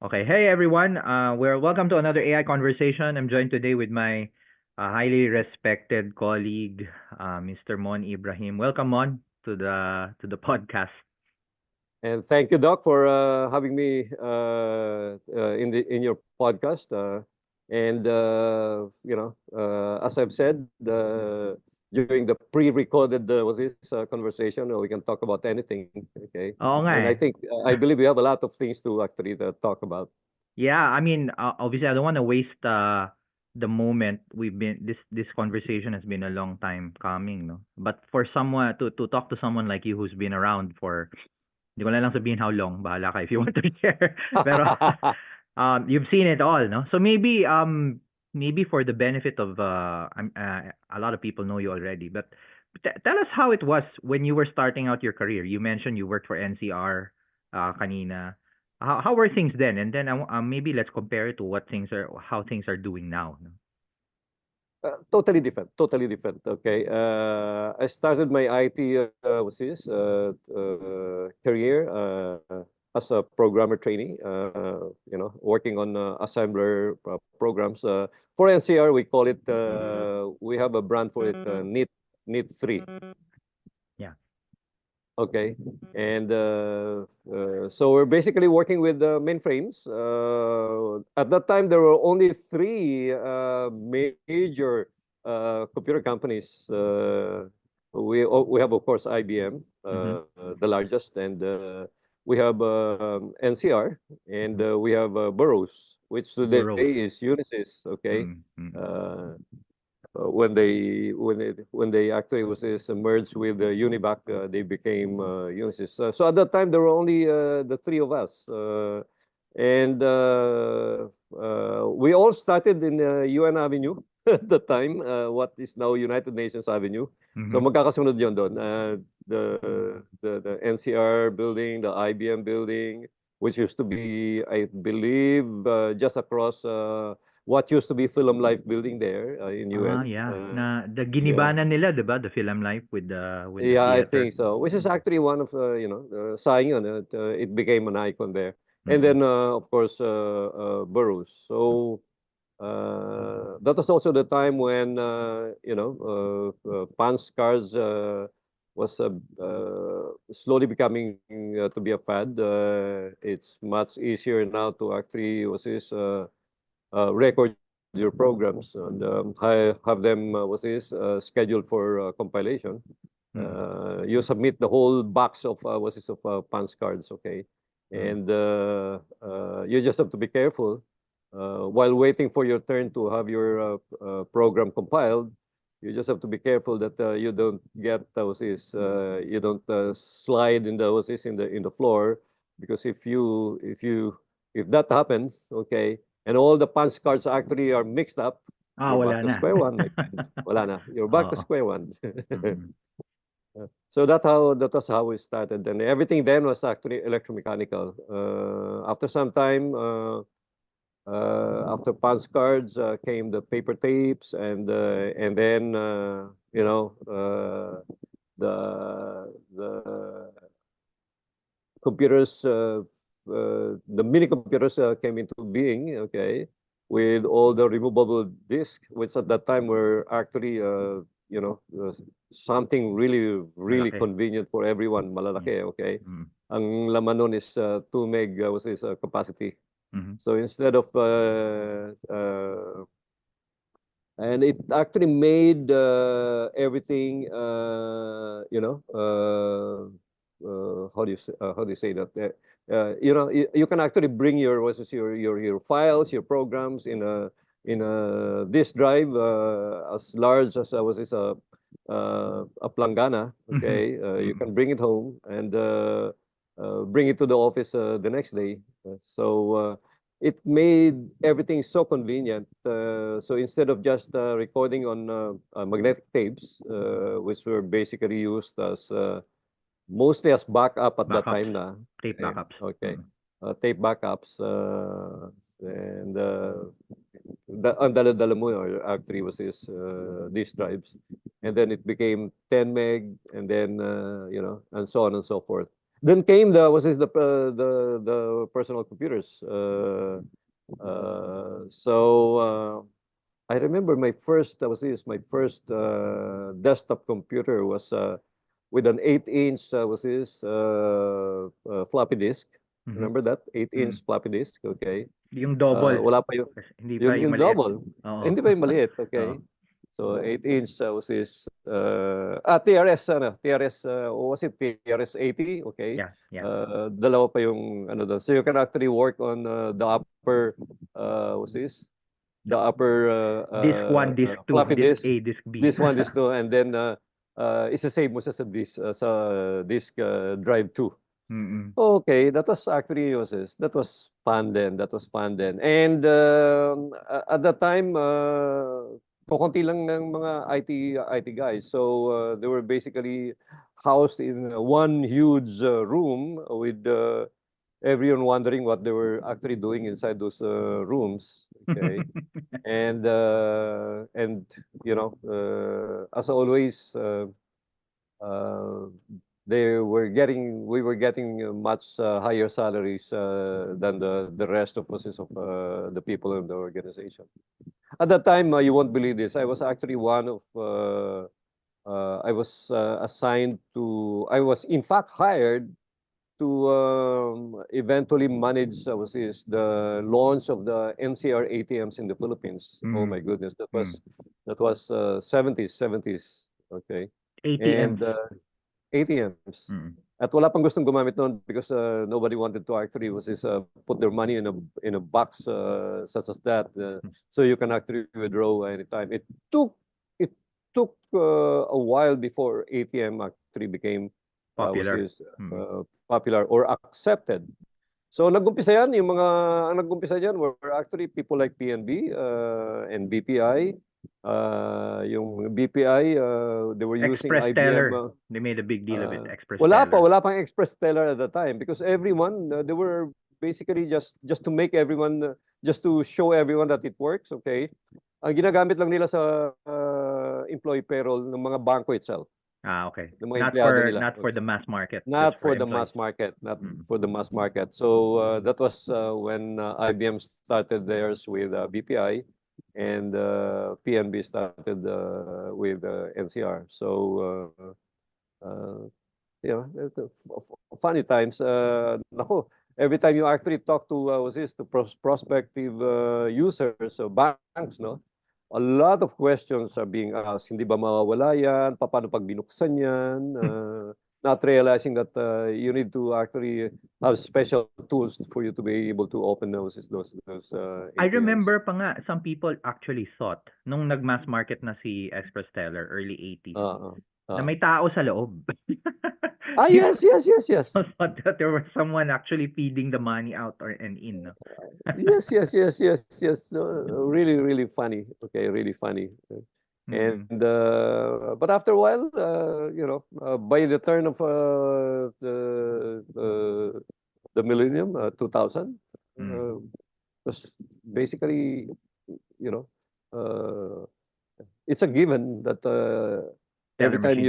Okay. Hey everyone. We're welcome to another AI conversation. I'm joined today with my highly respected colleague, Mr. Mon Ibrahim. Welcome, Mon, to the podcast. And thank you, Doc, for having me in your podcast. As I've said during the pre-recorded conversation, we can talk about anything. Okay, Oo nga and eh. I believe we have a lot of things to actually talk about. Yeah, I mean, obviously, I don't want to waste the moment. This conversation has been a long time coming, no. But for someone to talk to someone like you who's been around for, di ko na lang sabihin how long. Bahala ka if you want to share. Pero you've seen it all, no? So maybe for the benefit of a lot of people know you already, but tell us how it was when you were starting out your career. You mentioned you worked for NCR kanina. How were things then? And then maybe let's compare it to how things are doing now. No? Totally different. Totally different. Okay. I started my IT career as a programmer trainee. Working on assembler programs. For NCR, we call it. We have a brand for it. NIT 3. Yeah. Okay. And so we're basically working with mainframes. At that time, there were only three major computer companies. We have, of course, IBM, the largest, and we have NCR, and we have Burroughs, which today Burrows. is Unisys. Okay. Mm-hmm. When they actually was merged with Univac, they became Unisys. So at that time, there were only the three of us, and we all started in UN Avenue at the time, what is now United Nations Avenue. So Mm-hmm. magkakasunod yun doon. The NCR building, the IBM building, which used to be, I believe, just across what used to be Film Life building there in UN. Yeah. Na the Yeah, ginibanan nila, 'di ba? The Film Life with the yeah, I theater. think so. Which is actually one of sayang yun, it became an icon there. And Mm-mm. then of course Burroughs. So that was also the time when punch cards was slowly becoming to be a fad. It's much easier now to actually record your programs and have them scheduled for compilation. Mm-mm. You submit the whole box of punch cards, okay, Mm-mm. and you just have to be careful while waiting for your turn to have your program compiled. You just have to be careful that you don't get you don't slide in the in the floor, because if that happens, okay, and all the punch cards actually are mixed up, you're Wala back to na. square one, my friend. Wala na. You're back to Oo. square one. Mm-mm. So that was how we started, and everything then was actually electromechanical. After some time, after punch cards came the paper tapes, and then the computers, the mini computers came into being, okay, with all the removable discs, which at that time were actually, something really, really Malaki. convenient for everyone, Mm. malalaki, okay. Mm. Ang laman nun is 2 meg was his capacity. Mhm. So instead of, and it actually made everything, how do you say that? You can actually bring your files, your programs in a disk drive as large as a plangana. Mhm. Okay, you Mm. can bring it home and bring it to the office the next day. So it made everything so convenient. So instead of just recording on magnetic tapes, which were basically used as mostly as backup at that Backups. time na. Tape backups. Okay. Mm. Tape backups. And ang dala-dala mo actually was these drives. And then it became 10 meg, and then, and so on and so forth. Then came the personal computers. I remember my first desktop computer was with an 8-inch floppy disk. Mhm. Remember that? Mm. 8-inch floppy disk. Okay. Yung double. Wala pa yung Kasi hindi pa yung yung maliit. double. Oo. Hindi pa yung maliit. Oo. Okay. So 8-inch TRS TRS was it TRS 80? Okay. Yeah, yeah. Dalawa pa yung ano doon. So you can actually work on the upper what's this? The upper Disc 1, disc 2, floppy disc disk. A, disc B. This one, this two, and then isa-save mo sa disk drive 2. Mm. Okay, that was actually uses. That was fun then. That was fun then. And at that time, kukunti lang ng mga IT guys. So they were basically housed in one huge room with everyone wondering what they were actually doing inside those rooms. Okay, and as always. Uh, we were getting much higher salaries than the rest of us of the people in the organization. At that time, you won't believe this. I was actually one of I was assigned to. I was in fact hired to eventually manage the launch of the NCR ATMs in the Philippines. Oh Mm. my goodness, Mm. that was 70s. Okay, ATMs. and ATMs. Mm. At wala pang gustong gumamit noon because nobody wanted to actually put their money in a box such as that, so you can actually withdraw anytime. It took a while before ATM actually became Popular. Mm. popular or accepted. So nag-umpisa yan, ang nag-umpisa diyan were actually people like PNB and BPI. Yung BPI, they were using Express IBM. Teller. They made a big deal of it. Express Wala Teller. pang Express Teller at the time because everyone, they were basically just to make everyone, just to show everyone that it works, okay? Ang ginagamit lang nila sa employee payroll ng mga banko itself, Okay. ng mga empleyado nila. Not for the mass market, just Not for for the employees. mass market, not Mm. for the mass market. So that was when IBM started theirs with BPI and PNB started with NCR. So funny times. Nako, every time you actually talk to prospective users, banks, no? A lot of questions are being asked. Hindi ba mawawala yan? Paano pag binuksan yan? Not realizing that you need to actually have special tools for you to be able to open those I ATMs. remember pa nga, some people actually thought, nung nag-mass market na si Express Teller, early 80s, na may tao sa loob. Yes. Thought that there was someone actually feeding the money out and in. No? Yes. No, really, really funny. Okay, really funny. Mm. And but after a while, by the turn of the millennium, 2000, was basically, you know, uh, it's a given that every Teller time machines.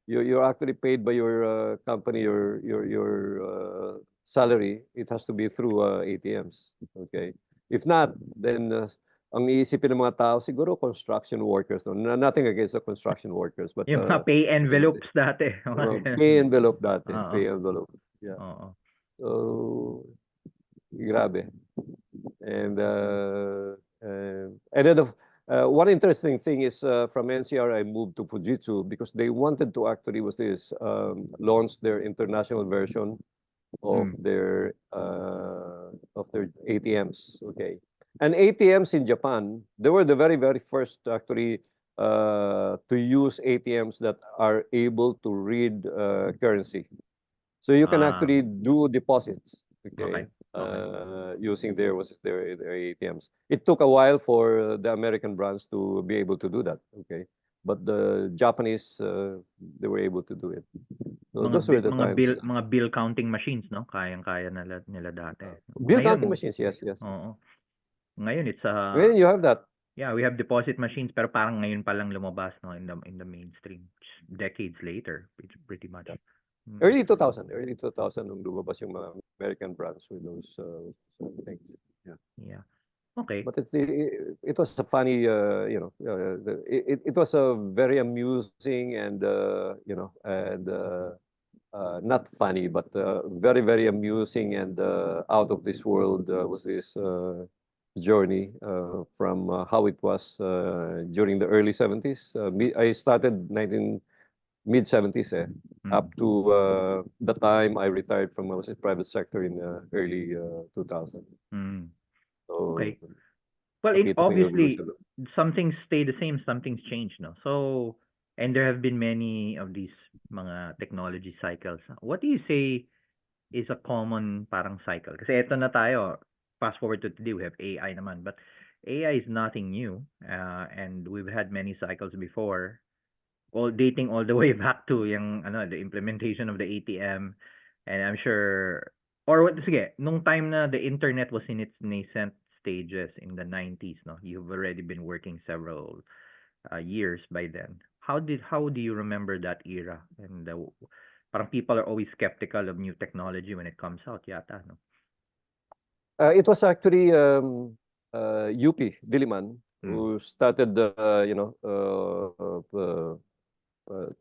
you're actually paid by your company, your salary, it has to be through ATMs. Okay, if not, then ang iisipin ng mga tao siguro construction workers. No? Nothing against the construction workers, but Yung mga pay envelopes dati. pay envelope dati, Oo. pay envelope. Yeah. Oo. So grabe. And then one interesting thing is from NCR I moved to Fujitsu because they wanted to actually launch their international version of their ATMs. Okay, and ATMs in Japan, they were the very very first actually to use ATMs that are able to read currency. So you can actually do deposits. Okay. Using their ATMs. It took a while for the American brands to be able to do that. Okay. But the Japanese, they were able to do it. So those were the times. Mga bill counting machines, no? Kayang-kaya nila dati. Bill counting machines, yes. Oo. Ngayon it's Ngayon you have that. Yeah, we have deposit machines pero parang ngayon pa lang lumabas, no, in the mainstream. Decades later, pretty much. Early 2000 nung lumabas yung mga American brands with those things. Yeah. Yeah. Okay. But it was a funny, it was a very amusing and, not funny, but very, very amusing and out of this world was this journey from how it was during the early 70s. I started mid 70s up to the time I retired from I was in private sector in early 2000. So Okay. Well, nakita ko yung obviously, evolution. something stay the same, something's changed, no? So, and there have been many of these mga technology cycles. What do you say is a common parang cycle? Kasi eto na tayo, fast forward to today, we have AI naman. But AI is nothing new. And we've had many cycles before. All dating all the way back to yung the implementation of the ATM, and I'm sure or what sige nung time na the internet was in its nascent stages in the 90s, no, you've already been working several years by then. How do you remember that era? And parang people are always skeptical of new technology when it comes out yata, no? It was actually UP Diliman who started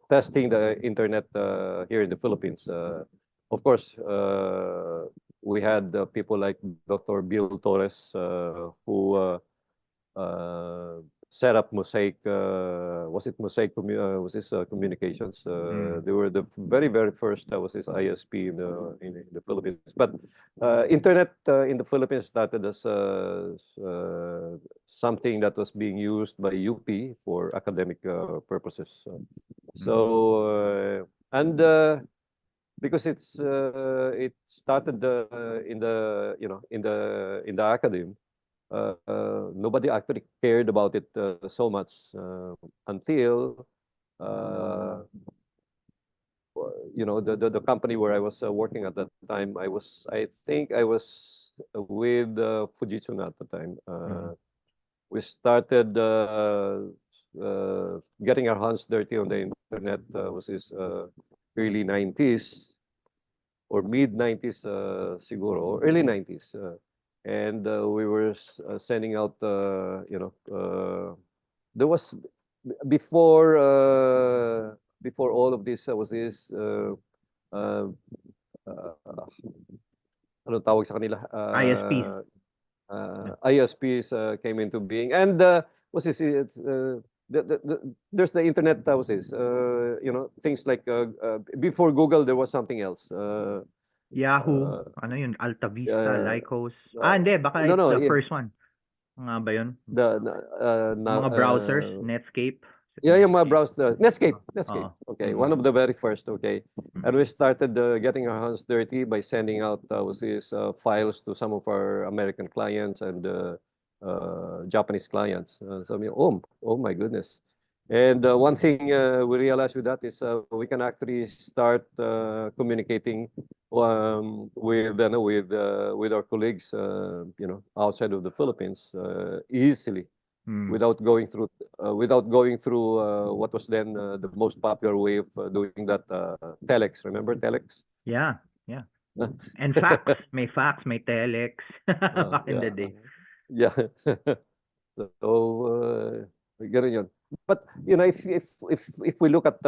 testing the internet here in the Philippines. Of course, we had people like Dr. Bill Torres, who set up Mosaic. Was it Mosaic? Was this Communications? They were the very, very first. Was this ISP in the Philippines? But internet in the Philippines started as something that was being used by UP for academic purposes. So and because it started in the academy. Nobody actually cared about it so much until the company where I was working at that time. I think I was with Fujitsu at the time. We started getting our hands dirty on the internet. Was this early 90s or mid 90s siguro, or early 90s. And we were sending out, there was before all of this was this ano tawag sa kanila? ISPs. ISPs came into being, and what's this? There's the internet. What's this? Things like before Google, there was something else. Yahoo, ano yun, Alta Vista, Lycos. Hindi, baka no, it's no, the first one. Nga ba yun? Mga browsers, Netscape. yung mga browser. Netscape. Okay, one of Mm. the very first. Okay, and we started getting our hands dirty by sending out files to some of our American clients and Japanese clients. So oh my goodness. And one thing we realized with that is we can actually start communicating with our colleagues, outside of the Philippines easily, without going through what was then the most popular way of doing that, telex. Remember telex? Yeah. And fax, may telex back in the day. Yeah. So ganun yun. But if we look at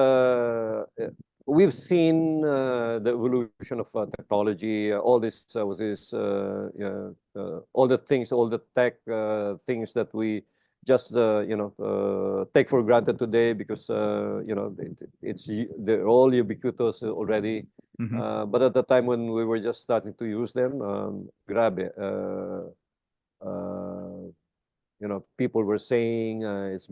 we've seen the evolution of technology, all this all the things, all the tech things that we just take for granted today because they're all ubiquitous already. But at the time when we were just starting to use them, grabe. People were saying it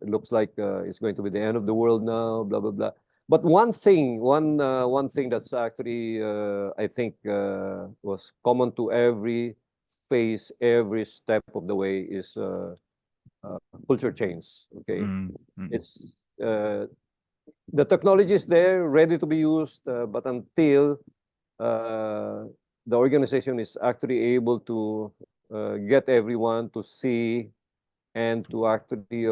looks like it's going to be the end of the world now, blah blah blah. But one thing that's actually I think was common to every phase, every step of the way is culture change. Okay, it's the technology is there, ready to be used, but until the organization is actually able to get everyone to see and to actually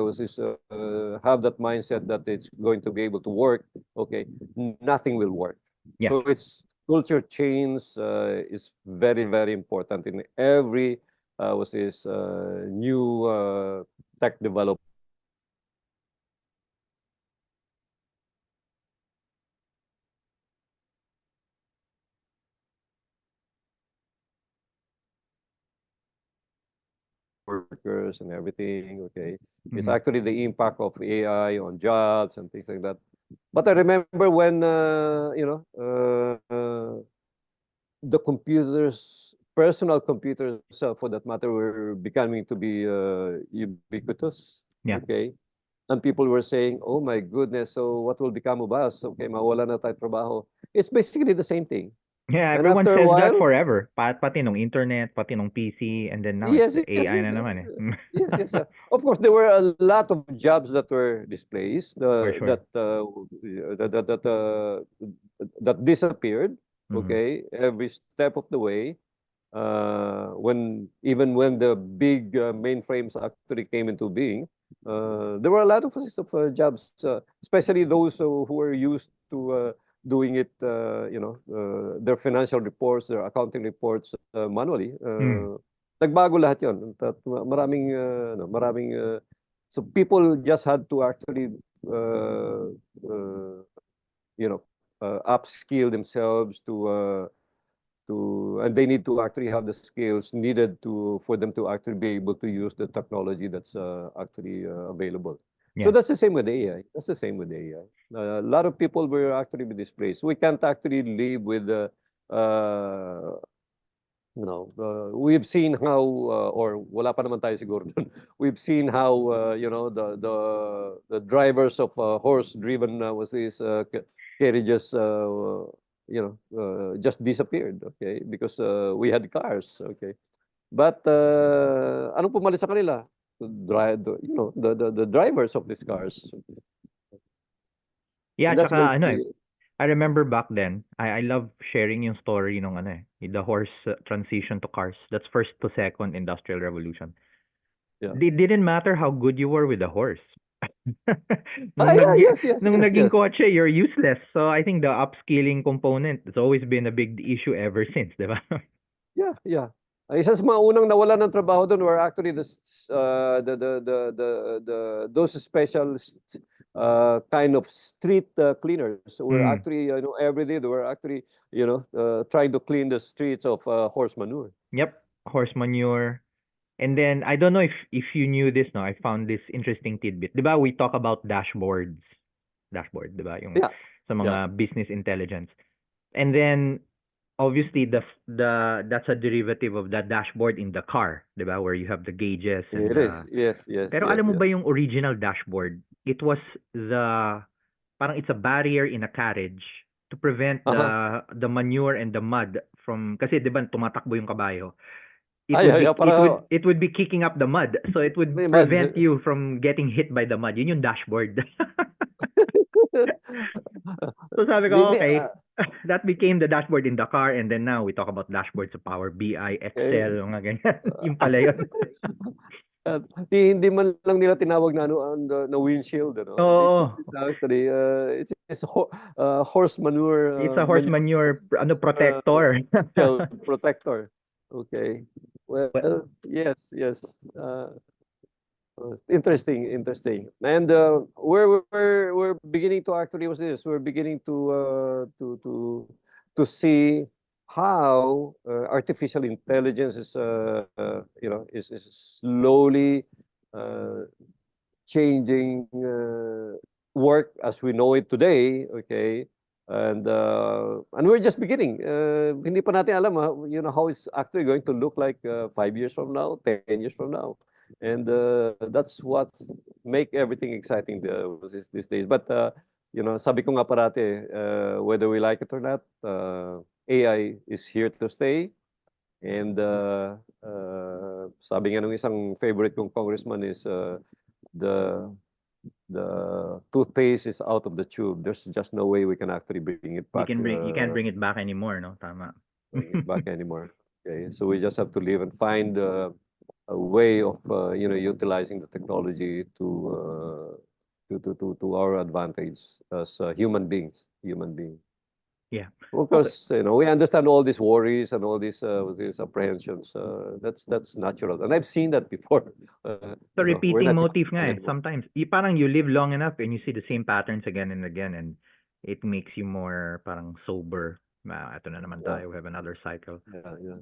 have that mindset that it's going to be able to work, okay, nothing will work. Yeah. So it's culture change is very, very important in every new tech development. Workers and everything, okay? It's Mhm. actually the impact of AI on jobs and things like that. But I remember when, the computers, personal computers, for that matter, were becoming to be ubiquitous, Yeah. okay? And people were saying, oh my goodness, so what will become of us? Okay, mawala na tayo trabaho. It's basically the same thing. Yeah, And everyone after a says that while, forever. Pati nung internet, pati nung PC, and then now it's yes, the yes, AI yes, na naman eh. yes, yes. Of course, there were a lot of jobs that were displaced, For sure. that disappeared. Mhm. Okay, every step of the way. When the big mainframes actually came into being, there were a lot of jobs, especially those who were used to doing it, their financial reports, their accounting reports manually. Mm. Nagbago lahat yun. So people just had to actually, uh, uh, upskill themselves and they need to actually have the skills needed for them to actually be able to use the technology that's actually available. So Yeah. that's the same with AI. That's the same with AI. A lot of people will actually be displaced. We can't actually live with uh, we've seen how, or wala pa naman tayo siguro dun. We've seen how, the drivers of horse-driven carriages, just disappeared, okay, because we had cars, okay. But anong pumalit sa kanila? The drivers of these cars, Yeah, and that's going tsaka to ano eh, be, I remember back then, I love sharing yung story nung ano eh, the horse transition to cars. That's first to second industrial revolution. yeah. It didn't matter how good you were with the horse. Ah, yeah, yes, yes, Nung yes, naging yes. kotse, you're useless. So I think the upskilling component has always been a big issue ever since, di ba? Yeah, yeah. Isa sa mga unang nawalan ng trabaho doon were actually those special kind of street cleaners who were Mm. actually, every day they were actually, trying to clean the streets of horse manure. Yep, horse manure. And then I don't know if you knew this, no, I found this interesting tidbit. 'Di ba we talk about dashboards. Dashboard, 'di ba? Yung Yeah, sa yeah. mga business intelligence. And then obviously the that's a derivative of the dashboard in the car, 'di ba? Where you have the gauges and It is. the Yes, yes, Pero yes, alam mo yes. ba yung original dashboard? It was the parang it's a barrier in a carriage to prevent Uh-huh. the manure and the mud from kasi 'di ba tumatakbo yung kabayo. Ay, ay, ay, para It would be kicking up the mud. So it would may mad. prevent you from getting hit by the mud. Yun yung dashboard. So sabi Ni, ko, ni, okay, that became the dashboard in the car and then now we talk about dashboards of Power BI, okay. Excel, mga ganyan. Yung pala yun. Hindi man lang nila tinawag na na windshield, ano. Oo. It's actually horse manure It's a horse manure protector. shell protector. Okay. Well, Well, yes, yes. Interesting, interesting. And we're beginning to actually what's this? We're beginning to see how artificial intelligence is slowly uh, changing work as we know it today, okay? And we're just beginning. Hindi pa natin alam, how it's actually going to look like 5 years from now, 10 years from now. And that's what make everything exciting these days. But sabi ko nga parati, whether we like it or not, AI is here to stay. And sabi nga nung isang favorite kong congressman is the the toothpaste is out of the tube. There's just no way we can actually bring it back you can't bring it back anymore, no? Tama. back anymore. Okay, so we just have to live and find way of utilizing the technology to our advantage as human beings. Yeah. Of Okay. course, we understand all these worries and all these apprehensions. That's natural, and I've seen that before. So We're repeating not motif young nga eh. anymore. Sometimes, parang you live long enough and you see the same patterns again and again and it makes you more parang sober. Ito na naman Yeah, tayo. We have another cycle. yeah, yeah.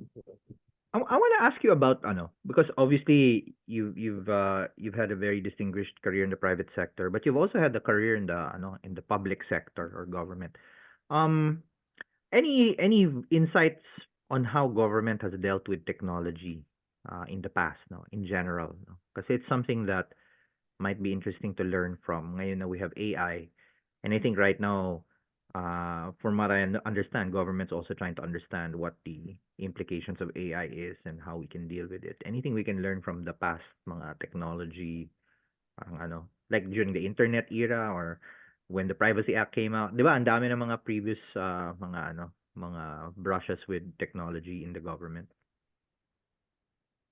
I want to ask you about because obviously you've had a very distinguished career in the private sector, but you've also had a career in the public sector or government. Um, any insights on how government has dealt with technology in the past, no, in general, no? Because it's something that might be interesting to learn from. Ngayon na we have AI, and I think right now, from what I understand, government's also trying to understand what the implications of AI is and how we can deal with it. Anything we can learn from the past mga technology, parang like during the internet era or when the Privacy Act came out, 'di ba? Ang dami ng mga previous mga brushes with technology in the government.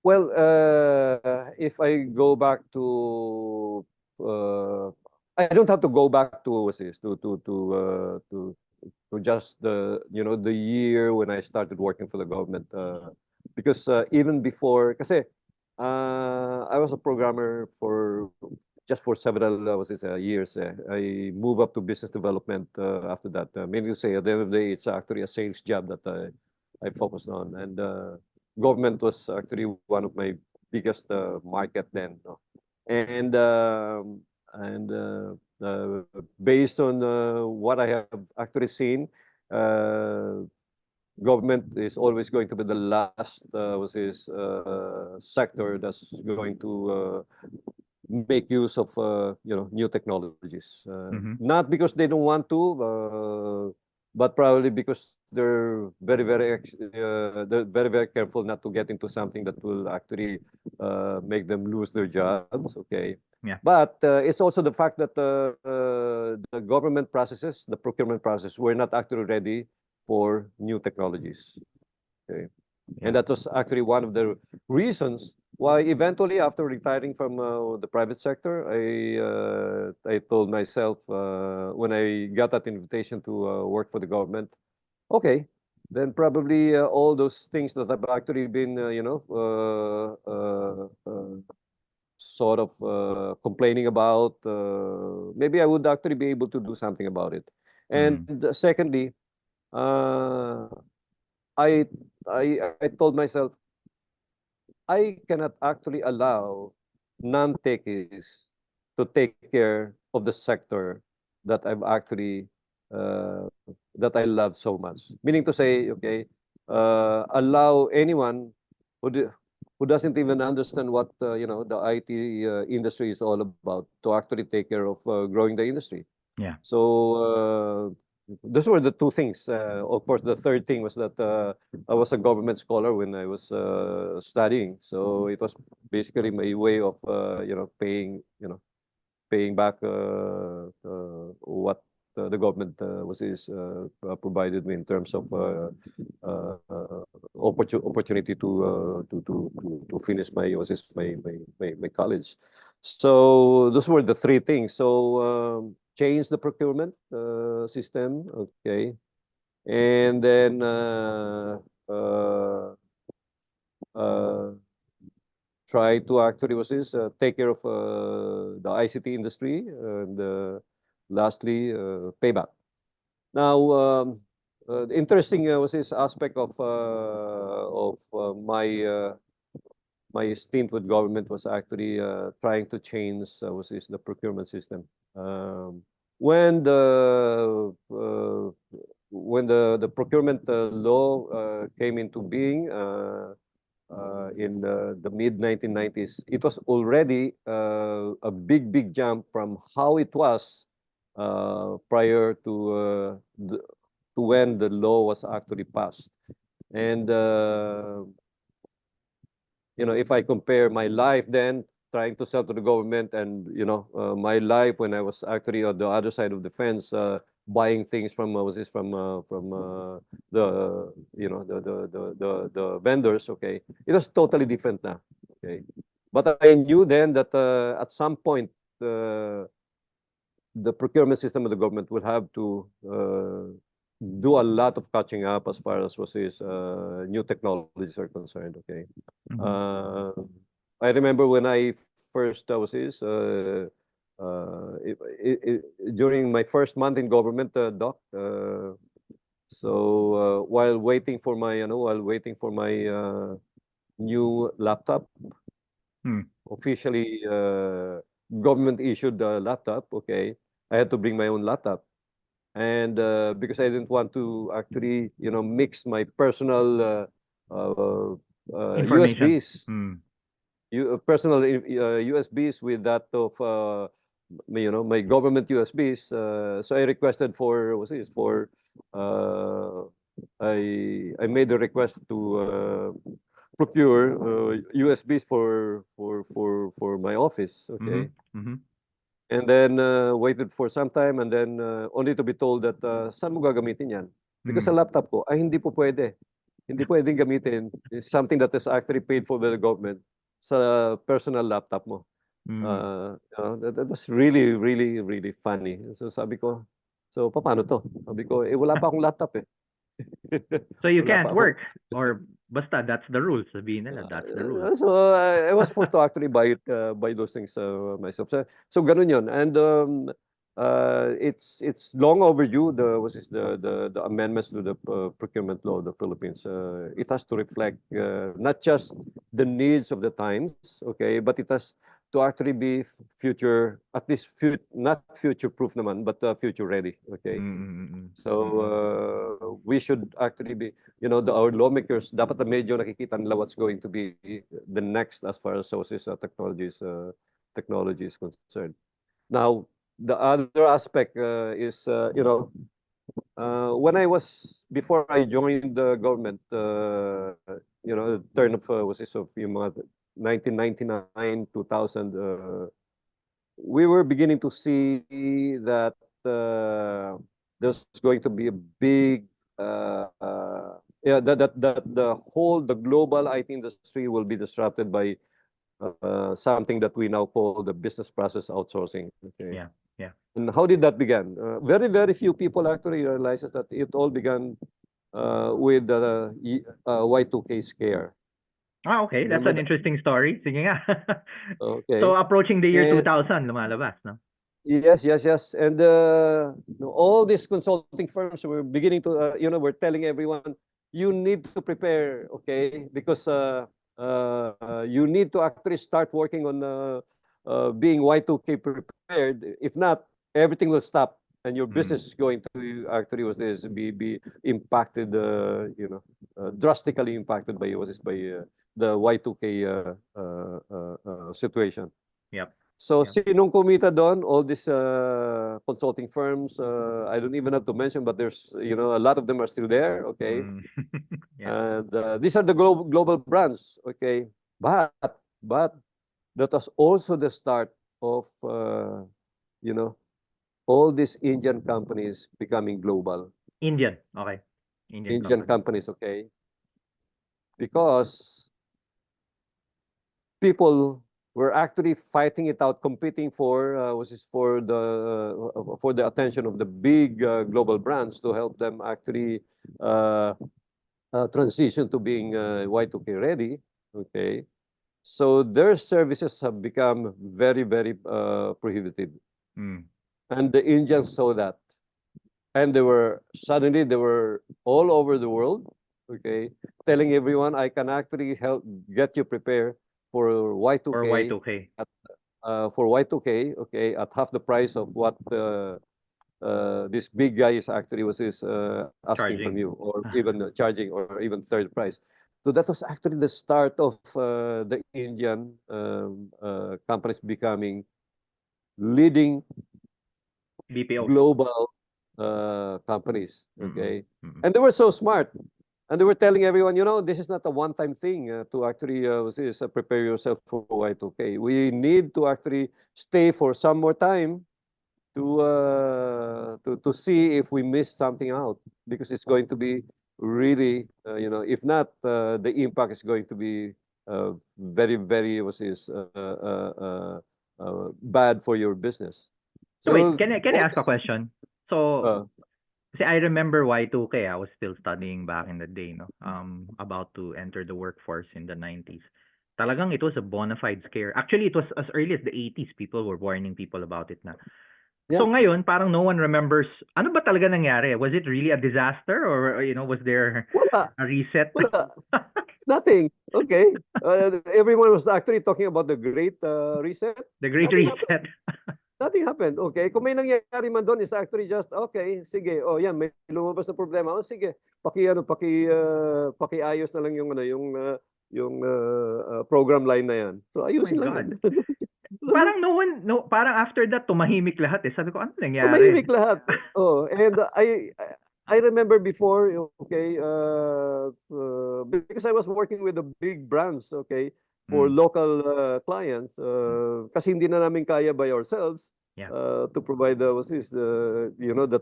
Well, if I go back to, uh, I don't have to go back to what's this to just the year when I started working for the government, because even before, kasi I was a programmer for just for several years. I moved up to business development after that. Meaning to say, at the end of the day, it's actually a sales job that I focused on, and government was actually one of my biggest market then. No? And based on what I have actually seen, uh, government is always going to be the last sector that's going to make use of new technologies. Mm-hmm. Not because they don't want to, but probably because they're very very careful not to get into something that will actually make them lose their jobs. Okay, Yeah. but it's also the fact that the government processes, the procurement process, were not actually ready for new technologies. Okay. Yeah. And that was actually one of the reasons why eventually after retiring from the private sector, I told myself when I got that invitation to work for the government, okay, then probably all those things that I've actually been, sort of complaining about, maybe I would actually be able to do something about it. And Mm. secondly, uh, I I told myself I cannot actually allow non-techies to take care of the sector that I've actually that I love so much. Meaning to say, okay, allow anyone who do, who doesn't even understand what the IT industry is all about to actually take care of growing the industry. Yeah. So those were the two things. Of course, the third thing was that I was a government scholar when I was studying. So it was basically my way of paying back what the government provided me in terms of opportunity to finish my college. So those were the three things. So change the procurement system, okay, and then uh, try to actually take care of the ICT industry, and lastly payback. Now, the interesting was this aspect of my stint with government was actually trying to change the procurement system. When the procurement law came into being in the mid 1990s, it was already a big jump from how it was prior to when the law was actually passed. And if I compare my life then trying to sell to the government and my life when I was actually on the other side of the fence buying things from the the vendors, okay, it was totally different now. Okay. But I knew then that at some point, the procurement system of the government will have to do a lot of catching up as far as was his new technologies are concerned. Okay. Mm-hmm. Uh, I remember when I first was his during my first month in government, Doc. So while waiting for my, new laptop, Mm. officially government issued laptop. Okay, I had to bring my own laptop, and because I didn't want to actually, mix my personal uh, Information. USBs, Mm. personal USBs with that of my government USBs. So I requested for what's this for I made a request to procure USBs for my office. Mm-hmm. Okay. Mm-hmm. And then waited for some time, and then only to be told that saan mo gagamitin yan? Because sa Mm. laptop ko, ay hindi po pwede. Hindi pwedeng gamitin. It's something that is actually paid for by the government sa personal laptop mo. Mm. That was really, really, really funny. So sabi ko, so paano to? Sabi ko, wala pa akong laptop eh. So you Wala can't pa akong work, or basta that's the rules. Sabihin nila, that's the rules. So I was forced to actually buy those things myself. So ganun yun. And it's long overdue. The amendments to the procurement law of the Philippines. It has to reflect not just the needs of the times, okay, but it has to actually be future, at least not future proof naman, but future ready. Okay. Mm-mm-mm. So Mm-mm. we should actually be, our lawmakers, dapat na medyo nakikita nila what's going to be the next as far as sources technology is concerned. Now, the other aspect is, when I was, before I joined the government, the turn of, was this of yung mga 1999, 2000, we were beginning to see that there's going to be a big that the global IT industry will be disrupted by something that we now call the business process outsourcing. Okay. Yeah. Yeah. And how did that begin? Very, very few people actually realizes that it all began with the Y2K scare. Ah, okay. That's Remember an that? interesting story. Sige nga. So Okay. approaching the year And 2000, lumalabas, no? yes, yes, yes. And all these consulting firms were beginning to, we're telling everyone, you need to prepare, okay? Because you need to actually start working on being Y2K prepared. If not, everything will stop, and your Mm. business is going to actually be impacted, drastically impacted by the Y2K situation. Yep. So Yep. sinong kumita doon? All these consulting firms, I don't even have to mention, but there's, a lot of them are still there, okay? Mm. Yeah. And these are the global brands, okay? But but that was also the start of, you know, all these Indian companies becoming global. Indian. Okay. Indian Indian company. companies, okay? Because people were actually fighting it out, competing for the attention of the big global brands to help them actually uh, transition to being Y2K ready. Okay, so their services have become very, very prohibitive, Mm. and the Indians saw that, and they were all over the world. Okay, telling everyone, I can actually help get you prepared for Or Y2K Y2K. for Y2K, okay, at half the price of what this big guy is asking from Charging. you, or even charging, or even third price. So that was actually the start of the Indian companies becoming leading BPO. global companies. Mm-mm. Okay, Mm-mm. and they were so smart. And they were telling everyone, this is not a one-time thing to actually prepare yourself for Y2K. We need to actually stay for some more time to see if we miss something out, because it's going to be really, if not, the impact is going to be very, very bad for your business. So wait, So can I all ask a this, question? So, uh, kasi I remember Y2K, I was still studying back in the day, no? About to enter the workforce in the 90s. Talagang it was a bona fide scare. Actually, it was as early as the 80s, people were warning people about it na. So yeah, ngayon, parang no one remembers, ano ba talaga nangyari? Was it really a disaster or, was there wala, a reset? wala, nothing. Okay, everyone was actually talking about the Great Reset. The Great Nothing happened. Reset. Nothing happened. Okay, kung may nangyari man doon is actually just okay, sige. Oh, yan, may lumabas na problema. Oh, sige. Pakiayos na lang yung program line na yan. So Oh my ayusin lang yan. God. Parang parang after that, tumahimik lahat eh. Sabi ko, ano nangyari? Tumahimik lahat. Oh, and I remember before, okay, because I was working with the big brands, okay, for Mm, local clients, kasi hindi na namin kaya by ourselves yeah. to provide the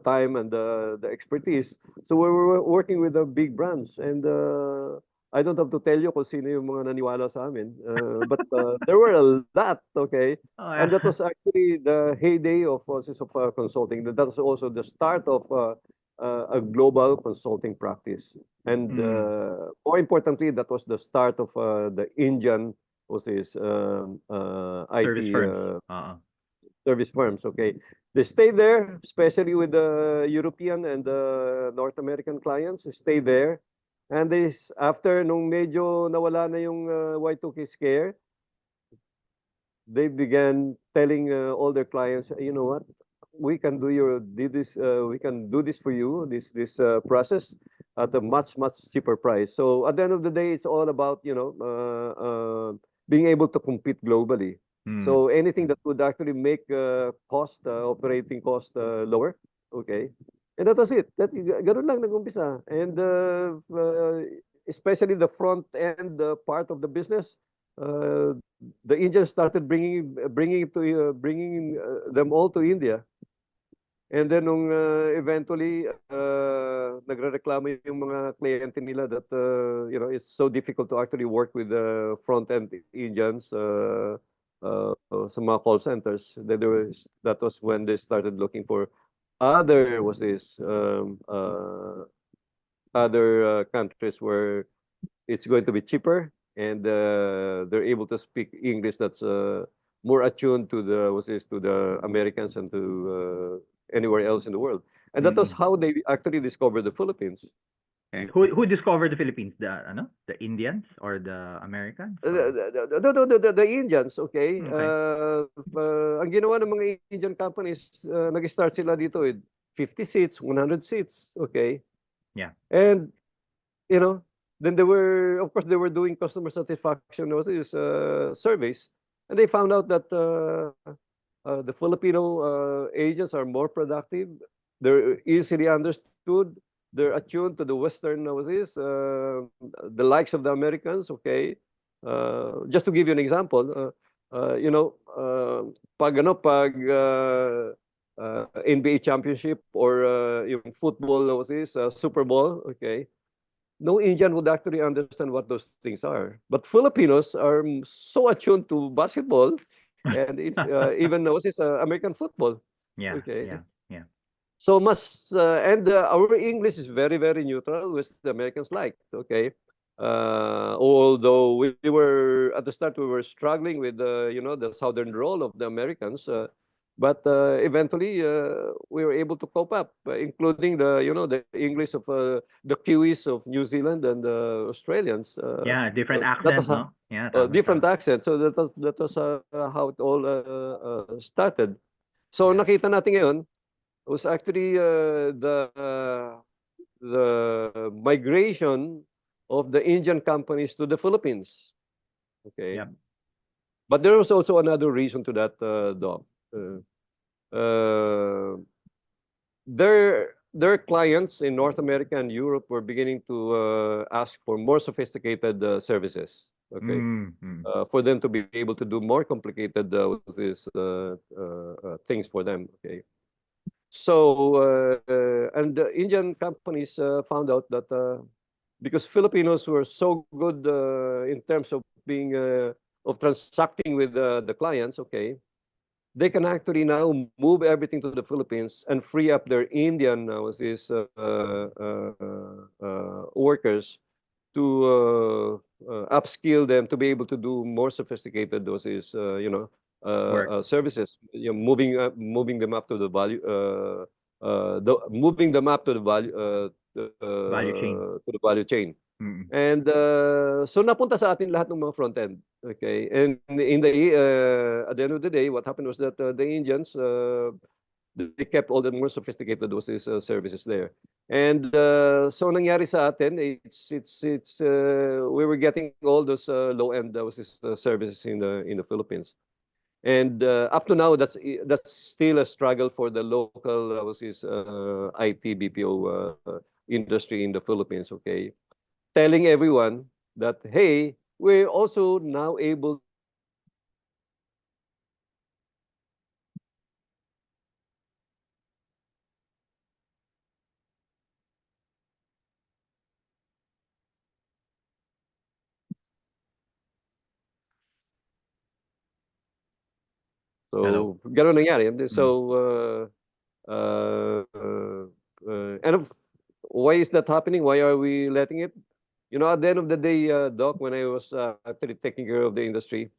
time and the expertise. So we were working with the big brands, and I don't have to tell you kung sino yung mga naniwala sa amin, but there were a lot, okay. Oh, And that yeah. was actually the heyday of consulting. That was also the start of a global consulting practice. And Mm, more importantly, that was the start of the Indian service IT firms. service firms. Okay, they stayed there, especially with the European and the North American clients. They stayed there, and after nung medyo nawala na yung Y2K scare, they began telling all their clients, you know what, we can do this for you, this process at a much cheaper price. So at the end of the day, it's all about being able to compete globally. Mm, So anything that would actually make operating cost lower, okay. And that was it. Ganun lang nag-umpisa. And especially the front end part of the business, uh, the Indians started bringing them all to India. And then nung eventually nagrereklamo yung mga kliyente nila that it's so difficult to actually work with the front end Indians sa mga call centers. That was when they started looking for other was this other countries where it's going to be cheaper, and they're able to speak English that's more attuned to the Americans and to anywhere else in the world. And that was mm. how they actually discovered the Philippines. Okay. Who discovered the Philippines? The Indians or the Americans or The Indians, okay. okay. Ang ginawa ng mga Indian companies, nag-start sila dito with 50 seats, 100 seats, okay. Yeah. And you know, then of course, they were doing customer satisfaction surveys, and they found out that the Filipino agents are more productive. They're easily understood. They're attuned to the Western the likes of the Americans. Okay, just to give you an example, pag NBA championship or yung football Super Bowl. Okay, no Indian would actually understand what those things are. But Filipinos are so attuned to basketball and even American football. Yeah, Okay. yeah, yeah. So our English is very, very neutral, which the Americans liked. Okay. Although we were at the start, we were struggling with the southern roll of the Americans, but eventually we were able to cope up, including the English of the Kiwis of New Zealand and the Australians. Yeah, different That was accent, no? Yeah, tama, different tama. accent. So that was how it all started. So Yeah. nakita natin ngayon was actually the migration of the Indian companies to the Philippines. Okay. Yep. But there was also another reason to that, Doc. Uh, their clients in North America and Europe were beginning to ask for more sophisticated services. Okay. Mm, mm. For them to be able to do more complicated things for them. Okay. So and the Indian companies found out that because Filipinos were so good in terms of being of transacting with the clients, okay, they can actually now move everything to the Philippines and free up their Indian workers to upskill them to be able to do more sophisticated doses, Work. services. Moving them up to the value, moving them up Value chain. to the value chain. Mm. And so napunta sa atin lahat ng mga front end. Okay. And at the end of the day, what happened was that the Indians they kept all the more sophisticated doses services there. And so nangyari sa atin, it's we were getting all those low end doses services in the Philippines. And up to now, that's still a struggle for the local IT BPO industry in the Philippines. Okay, telling everyone that, hey, we're also now able to provide Hello. so ganun nangyari. So Mm. why is that happening? Why are we letting it? At the end of the day, Doc, when I was actually taking care of the industry,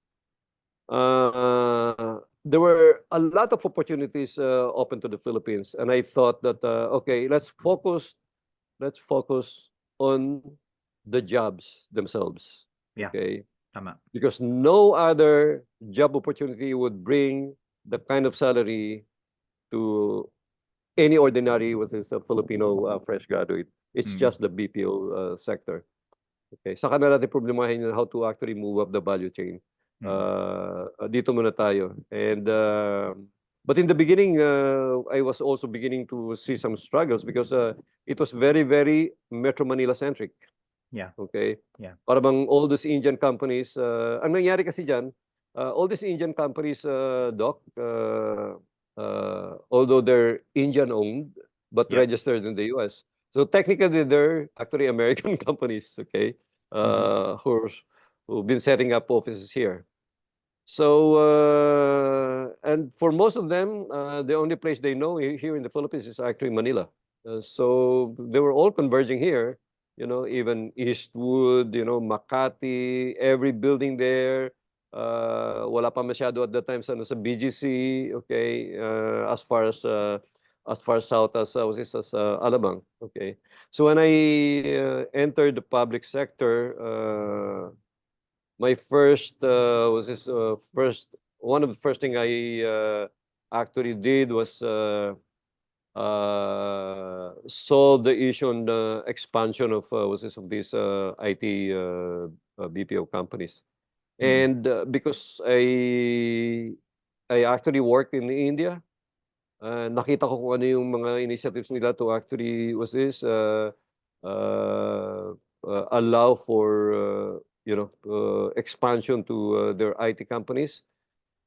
there were a lot of opportunities open to the Philippines, and I thought that okay, let's focus on the jobs themselves. Yeah. Okay, Tama. because no other job opportunity would bring the kind of salary to any ordinary a Filipino fresh graduate. It's Mm. just the BPO sector. Okay, saka na natin problemahin how to actually move up the value chain. Mm. Dito muna tayo. And but in the beginning, I was also beginning to see some struggles because it was very, very Metro Manila centric. Yeah. Okay? Yeah. Para bang all these Indian companies, ang nangyari kasi dyan, all these Indian companies, Doc, although they're Indian-owned, but Yep. registered in the US. So technically, they're actually American companies, okay, Mm-hmm. who've been setting up offices here. So, and for most of them, the only place they know here in the Philippines is actually Manila. So they were all converging here, even Eastwood, Makati, every building there. Wala pa masyado at that time sa BGC, okay, as far south as Alabang, okay. So when I entered the public sector, my first was this first one of the first thing I actually did was solve the issue on the expansion of of these IT BPO companies. Mm. And because I actually worked in India, nakita ko kung ano yung mga initiatives nila to actually allow for expansion to their IT companies.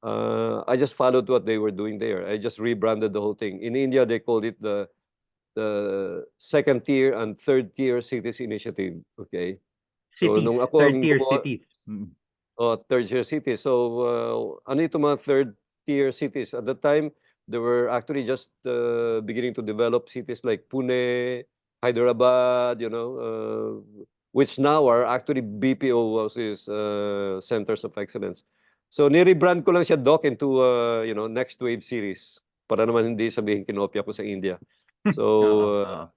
I just followed what they were doing there. I just rebranded the whole thing. In India, they called it the second tier and third tier cities initiative. Okay. So Cities. nung ako Third ang tier gumawa, cities. Mm. third tier cities. So ano itong mga third tier cities? At the time, they were actually just beginning to develop cities like Pune, Hyderabad, which now are actually BPO centers of excellence. So ni-rebrand ko lang siya, Doc, into Next Wave series para naman hindi sabihin kinopya ko sa India. So Oo. Oo.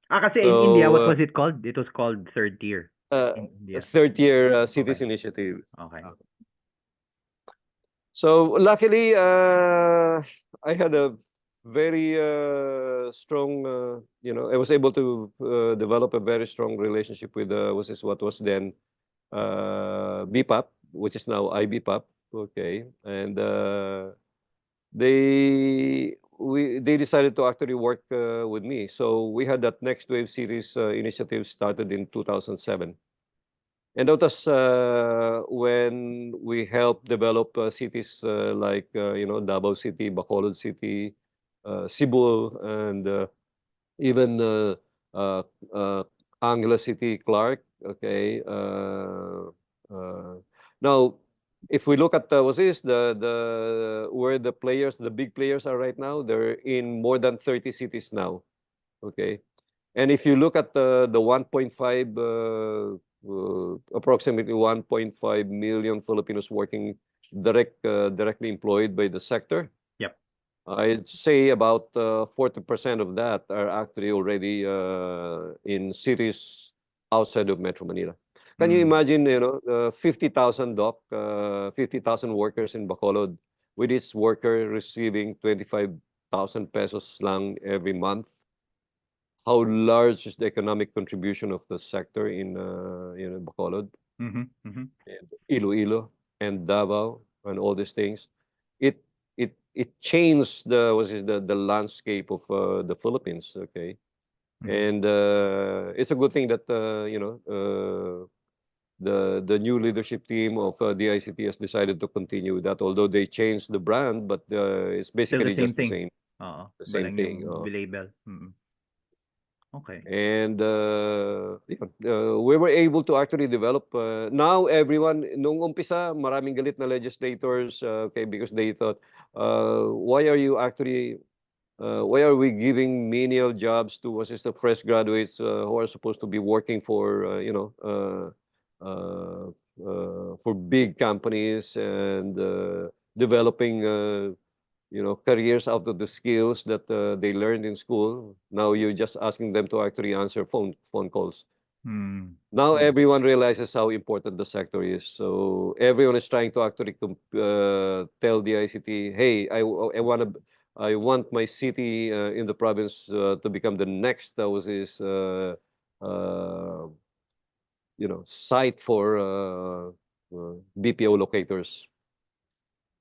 Kasi so in India, what was it called? It was called third tier in India. third tier cities Okay. initiative. Okay. So luckily, I had a very strong, I was able to develop a very strong relationship with what was then BPAP, which is now IBPAP. Okay, and they decided to actually work with me. So we had that Next Wave series initiative started in 2007. And that was when we helped develop cities like Davao City, Bacolod City, Cebu, and even uh, uh, Angela City Clark. Okay. Now, if we look at what's this, the where the players, the big players are right now, they're in more than 30 cities now. Okay. And if you look at the 1.5, approximately 1.5 million Filipinos working directly employed by the sector, Yep. I'd say about 40% of that are actually already in cities outside of Metro Manila. Can you Mm. imagine, 50,000 50,000 workers in Bacolod, with each worker receiving 25,000 pesos lang every month? How large is the economic contribution of the sector in Bacolod Mm-hmm. Mm-hmm. and Iloilo and Davao and all these things? It it changed the landscape of the Philippines. Okay, Mm-hmm. and it's a good thing that the new leadership team of the ICT has decided to continue that. Although they changed the brand, but it's Still the basically same just thing. the Iba same lang thing. yung label. Mm-mm. Okay. And we were able to actually develop. Now everyone, nung umpisa, maraming galit na legislators, okay, because they thought, why are you actually, why are we giving menial jobs to assistant fresh graduates who are supposed to be working for, for big companies and developing careers out of the skills that they learned in school. Now you're just asking them to actually answer phone calls. Mm. Now Mm. everyone realizes how important the sector is. So everyone is trying to actually tell the ICT, hey, I want my city in the province to become the next uh, site for BPO locators.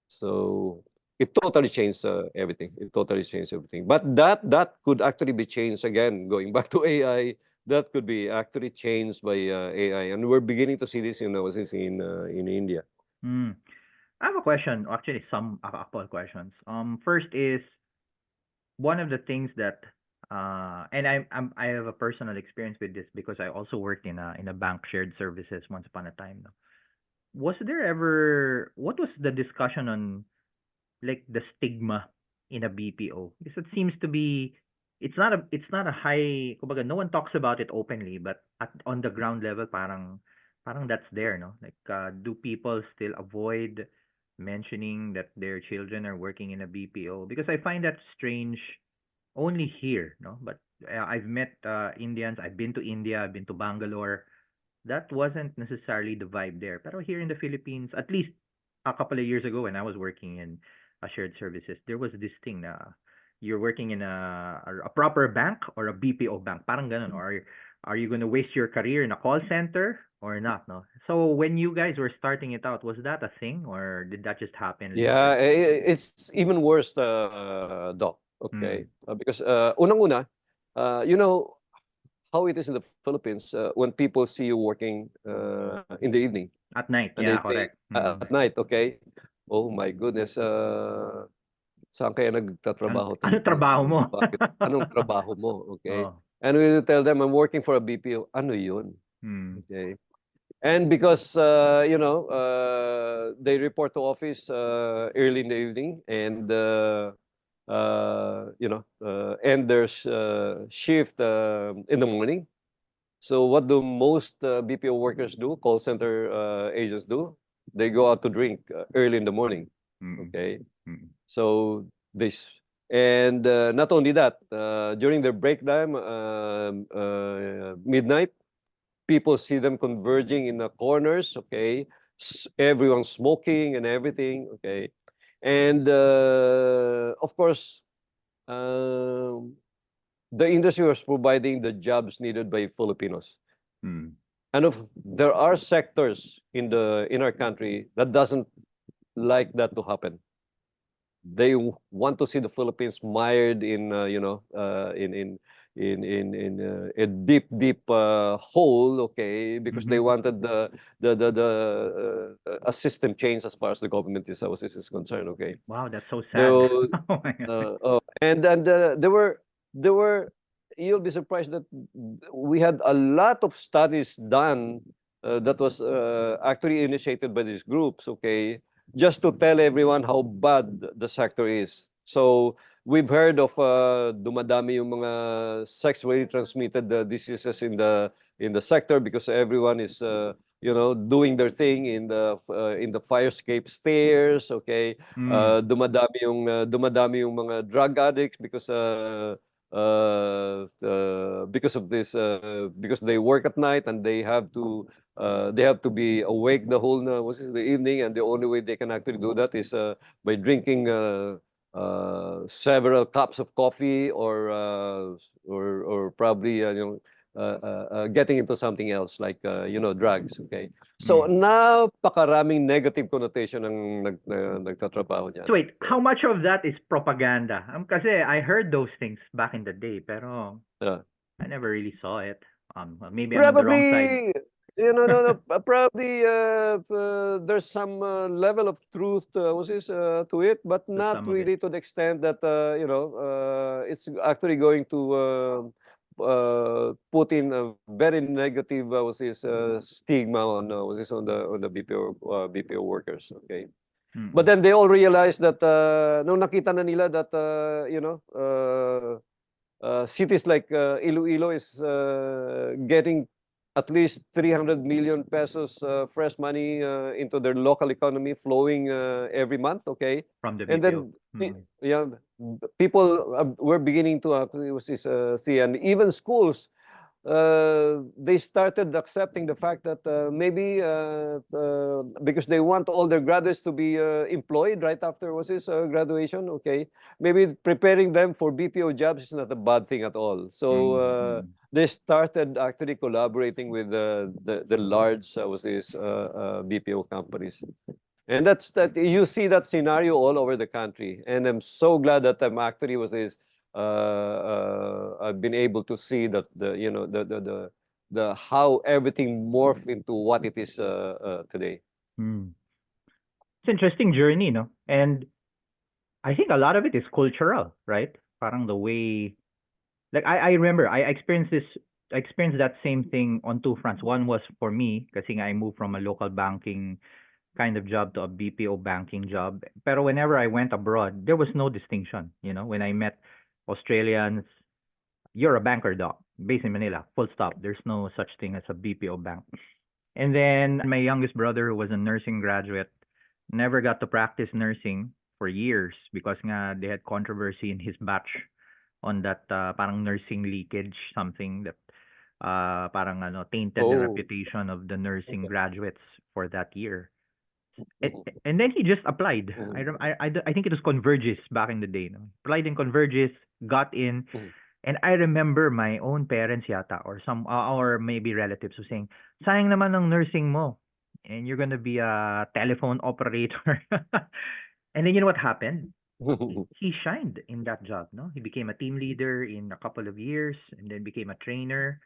So it totally changed everything. It totally changed everything. But that could actually be changed again. Going back to AI, that could be actually changed by AI, and we're beginning to see this in India. Mm. I have a question. Actually, a couple of questions. First is one of the things that, and I have a personal experience with this because I also worked in a bank shared services once upon a time. No? Was there ever what was the discussion on like the stigma in a BPO? Because it seems to be it's not a high kumbaga, no one talks about it openly, but on the ground level parang that's there, no? Like do people still avoid mentioning that their children are working in a BPO? Because I find that strange only here, no? But I've met Indians, I've been to India, I've been to Bangalore. That wasn't necessarily the vibe there. Pero here in the Philippines, at least a couple of years ago when I was working in a shared services, there was this thing na you're working in a proper bank or a BPO bank. Parang ganun. Or are you going to waste your career in a call center or not, no? So when you guys were starting it out, was that a thing or did that just happen Yeah, later? it's even worse, Doc. Okay, Mm. because unang-una, you know how it is in the Philippines when people see you working in the evening, At night, and they yeah, say correct. Mm. at night, okay, oh my goodness, saan kaya nagtatrabaho Ano tong trabaho mo? bakit anong trabaho mo, okay? Oh. And we will tell them, I'm working for a BPO. Ano yun? Mm. Okay. And because, they report to office early in the evening and, end their shift in the morning. So what do most BPO workers do, call center agents do? They go out to drink early in the morning. Mm. Okay. Mm. So this, and not only that, during their break time, midnight, people see them converging in the corners. Okay, everyone smoking and everything. Okay, and of course, um, the industry was providing the jobs needed by Filipinos. Mm. And if there are sectors in our country that doesn't like that to happen, they want to see the Philippines mired in a deep hole, okay, because they Mhm. wanted a system change as far as the government is concerned, okay. Wow, that's so sad. Though, Oh my God. and there were you'll be surprised that we had a lot of studies done that was actually initiated by these groups, okay, just to tell everyone how bad the sector is. So we've heard of dumadami yung mga sexually transmitted diseases in the sector because everyone is doing their thing in the fire escape stairs, okay. Dumadami yung mga drug addicts because of this because they work at night and they have to be awake the whole the evening, and the only way they can actually do that is by drinking several cups of coffee or probably getting into something else like drugs, okay. So napakaraming negative connotation ng nagtatrabaho niyan. So wait, how much of that is propaganda? Kasi I heard those things back in the day, pero I never really saw it. Maybe I'm on the wrong side. No. Probably there's some level of truth to it, but not some of really it. to the extent that it's actually going to put in a very negative stigma on on the BPO workers. Okay. But then they all realized that nung nakita na nila that cities like Iloilo is getting at least 300 million pesos fresh money into their local economy flowing every month, okay? From the And BPO. then people were beginning to see, and even schools, they started accepting the fact that maybe because they want all their graduates to be employed right after graduation, okay? Maybe preparing them for BPO jobs is not a bad thing at all. So they started actually collaborating with the large BPO companies. And that you see that scenario all over the country, and I'm so glad that I'm actually I've been able to see that the how everything morphed into what it is today. It's an interesting journey, no? And I think a lot of it is cultural, right? Parang the way, like I remember I experienced that same thing on two fronts. One was for me, kasi I moved from a local banking kind of job to a BPO banking job. Pero whenever I went abroad, there was no distinction. When I met Australians, you're a banker, doc, based in Manila, full stop. There's no such thing as a BPO bank. And then my youngest brother, who was a nursing graduate, never got to practice nursing for years because nga they had controversy in his batch on that parang nursing leakage, something that parang tainted the reputation of the nursing graduates for that year. And then he just applied. I think it was Convergys back in the day. No? Applied in Convergys, got in, and I remember my own parents yata or maybe relatives who saying, sayang naman ng nursing mo, and you're gonna be a telephone operator. And then you know what happened? He shined in that job. No, he became a team leader in a couple of years, and then became a trainer.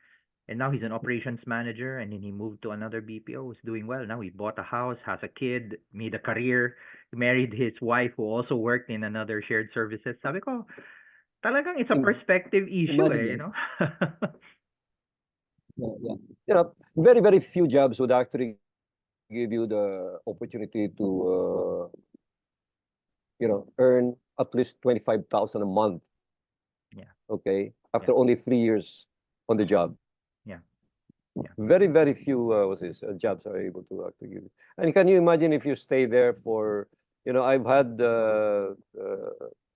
And now he's an operations manager, and then he moved to another BPO, is doing well. Now he bought a house, has a kid, made a career, married his wife who also worked in another shared services. Sabi ko, talagang it's a perspective issue, you know? Yeah. Very, very few jobs would actually give you the opportunity to, earn at least 25,000 a month. Yeah. Okay. After only 3 years on the job. Yeah. Very, very few jobs are able to actually give you. And can you imagine if you stay there for, I've had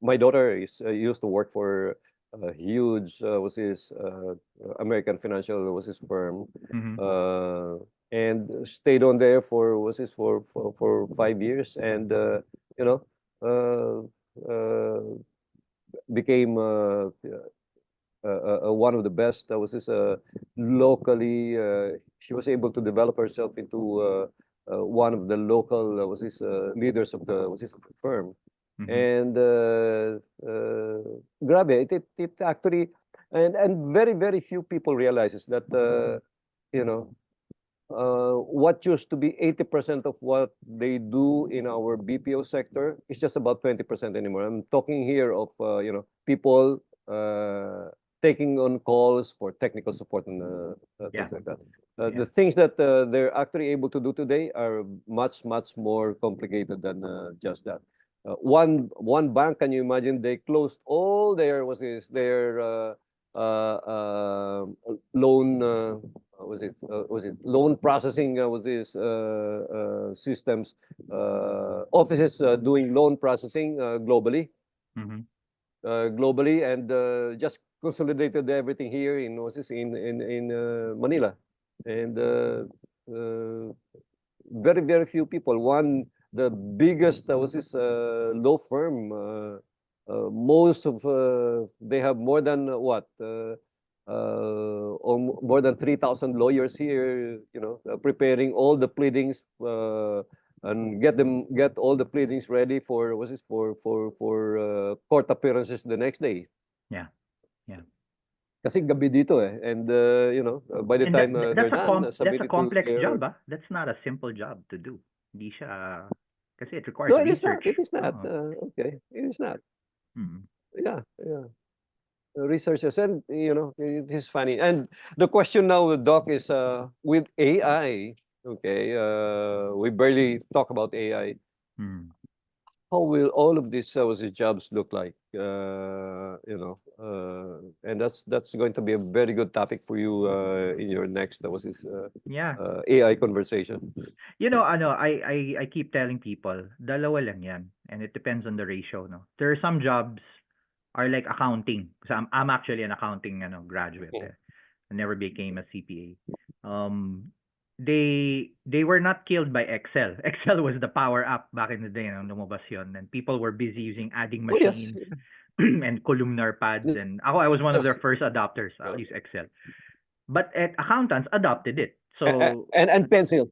my daughter used to work for a huge American financial firm, and stayed on there for for 5 years, and became one of the best. Locally, she was able to develop herself into one of the local leaders of the firm. And grabe, it actually, and very, very few people realizes that what used to be 80% of what they do in our BPO sector is just about 20% anymore. I'm talking here of people taking on calls for technical support and Yeah. things like that. Yeah. The things that they're actually able to do today are much, much more complicated than just that. One bank, can you imagine? They closed all their loan was it loan processing was this systems offices doing loan processing globally Mhm. globally and just consolidated everything here in what's this in Manila and uh, very few people. The biggest was this law firm. Most of they have more than more than 3,000 lawyers here. You know, preparing all the pleadings and get all the pleadings ready for what's this court appearances the next day. Yeah. Yeah. Kasi gabi dito eh, and by the And time they're done, that's a submitted to complex their. job, ah. That's not a simple job to do. Hindi siya kasi it requires No, it is not. research. It is not. Oo. Okay, it is not. Mm. Yeah. Researchers, and it is funny. And the question now, Doc, is with AI. Okay, we barely talk about AI. Mm. How will all of these jobs look like? And that's going to be a very good topic for you in your next Yeah. AI conversation. You know, I keep telling people, dalawa lang yan. And it depends on the ratio, no? There are some jobs are like accounting. So I'm actually an accounting graduate. Mm. I never became a CPA. They were not killed by Excel. Excel was the power up back in the day, lumabas yun, and people were busy using adding Oh yes, machines and columnar pads, and I was one of yes. their first adopters. I'll use Excel. But accountants adopted it. So And pencil.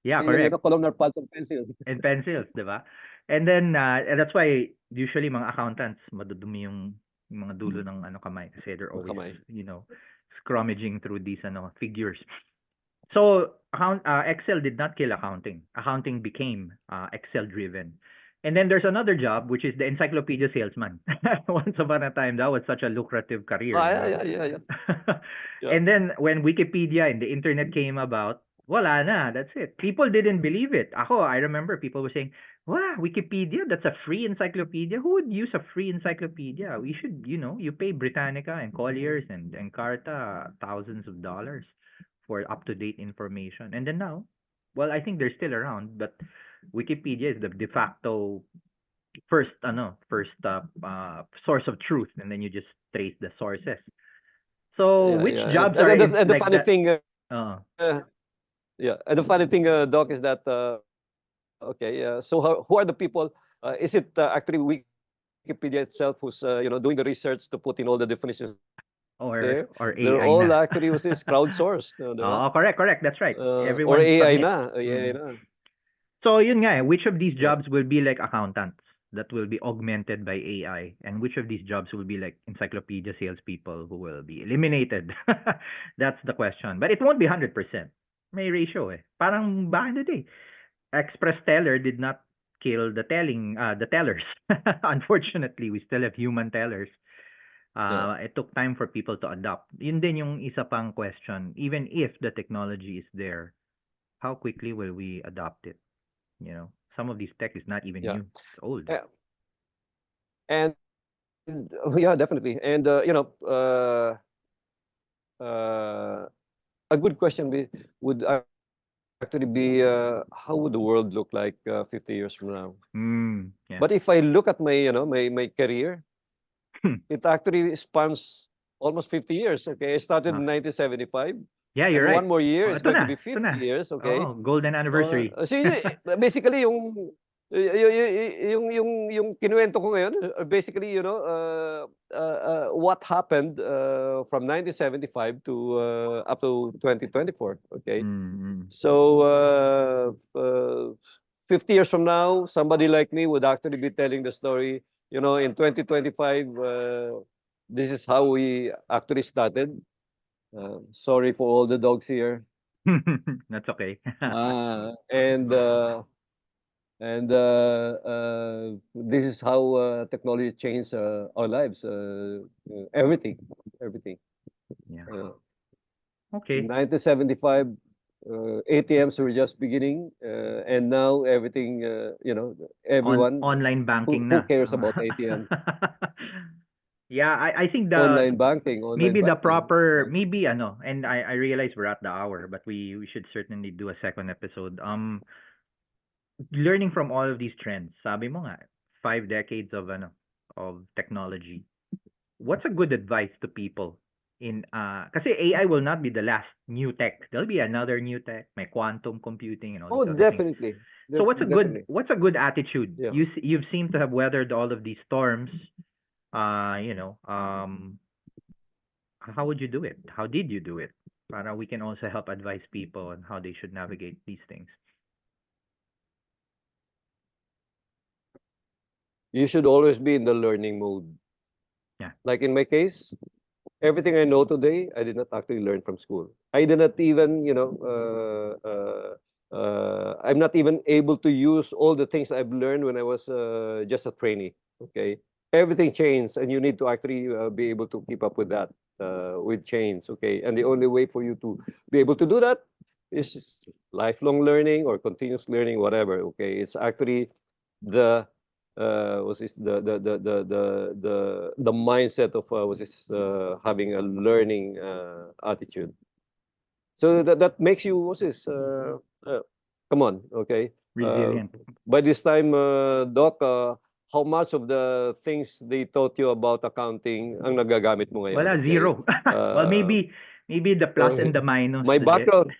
yeah, correct. Columnar pads and pencil. And pencils, 'di ba? And then and that's why usually mga accountants madudumi yung mga dulo ng kamay kasi they're always, Kamay. scrummaging through these figures. So Excel did not kill accounting. Accounting became Excel driven. And then there's another job which is the encyclopedia salesman. Once upon a time that was such a lucrative career, di ba? Yeah. And then when Wikipedia and the internet came about, wala na, that's it. People didn't believe it. I remember people were saying, wow, Wikipedia, that's a free encyclopedia. Who would use a free encyclopedia? We should, you pay Britannica and Colliers and Carta thousands of dollars for up-to-date information. And then now, well, I think they're still around, but Wikipedia is the de facto first source of truth, and then you just trace the sources. So which jobs are And the like funny that? thing, Yeah. and the funny thing, Doc, is that so who are the people? Is it actually Wikipedia itself who's doing the research to put in all the definitions there? Or They're AI all na. actually was this crowdsourced, diba? Oh, correct. That's right. Or Everyone AI submits. na, AI na. So yun nga, which of these Yeah. jobs will be like accountants that will be augmented by AI, and which of these jobs will be like encyclopedia salespeople who will be eliminated? That's the question. But it won't be 100%. May ratio eh. Parang back in the day, Express Teller did not kill the tellers. Unfortunately, we still have human tellers. It took time for people to adopt. Yun din yung isa pang question. Even if the technology is there, how quickly will we adopt it? Some of these tech is not even Yeah. new. It's old. And yeah, definitely. And a good question would actually be how would the world look like 50 years from now? Yeah. But if I look at my career, it actually spans almost 50 years. Okay, I started in 1975. Yeah, you're and right. one more year is Ito going to na, be ito 50 na. years. Okay. Oh, golden anniversary. So basically yung kinuwento ko ngayon, basically what happened from 1975 to up to 2024. Okay. So 50 years from now, somebody like me would actually be telling the story. In 2025, this is how we actually started. Sorry for all the dogs here. That's okay. And And this is how technology changed our lives. Everything, everything. Yeah. Uh, Okay. 1975, ATMs were just beginning, and now everything. Everyone Online banking who na. cares about ATM, Yeah, I think the online maybe the banking. proper Yeah. maybe ano, and I realize we're at the hour, but we should certainly do a second episode. Learning from all of these trends. Sabi mo nga, 5 decades of ano of technology. What's a good advice to people in kasi AI will not be the last new tech. There'll be another new tech, my quantum computing and all Oh, these other things. definitely, So definitely. what's a good attitude? Yeah. You've seemed to have weathered all of these storms. How would you do it? How did you do it? Para we can also help advise people on how they should navigate these things. You should always be in the learning mode. Yeah. Like in my case, everything I know today, I did not actually learn from school. I did not even, I'm not even able to use all the things I've learned when I was just a trainee. Okay, everything changed, and you need to actually be able to keep up with that, with change. Okay, and the only way for you to be able to do that is lifelong learning or continuous learning, whatever. Okay, it's actually the was this the mindset of was this having a learning attitude. So that makes you what's this come on, okay. Resilient. By this time, Doc, how much of the things they taught you about accounting ang nagagamit mo ngayon? Wala, Okay. zero. Well, maybe the plus and the minus. My background,